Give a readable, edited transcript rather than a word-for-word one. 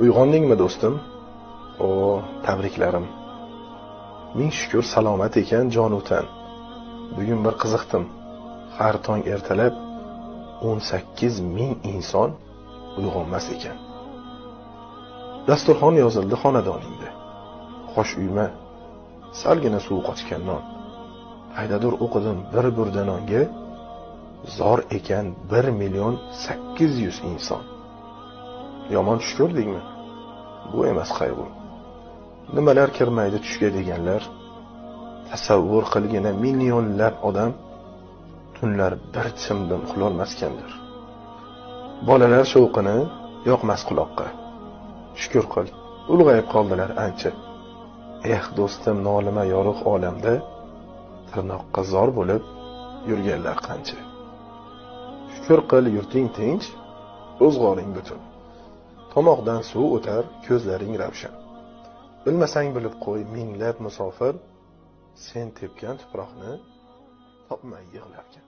Uyg'ondingmi do'stim? O, tabriklarim. Ming shukr salomat ekan jonutan. Bugun bir qiziqdim. Har tong ertalab 18,000 inson uyg'onmas ekan. Dasturxon yozildi xonadoningda. Xosh uyma, salgina suv qochgan non. Haydadur o'qidim bir burda nonga, zor ekan 1,800,000 inson. Yomon tush ko'rdingmi? Bu emas qayg'u. Nimalar kirmaydi tushga deganlar. Tasavvur qilgina millionlab odam tunlar bir chimdim uxlolmaskandir. Bolalar shovqini yoqmas quloqqa. Shukr qil, ulg'ayib qoldilar ancha. Do'stim, nolima yorug' olamda tirnoqqa zor bo'lib yurganlar qancha. Shukr qil, yurting tinch, ro'zg'oring butun. Tomoqdan suv o'tar, ko'zlaring ravshan. Bilmasang bilib qo'y, minglab musofir sen tepgan tuproqni topmay yig'larkan.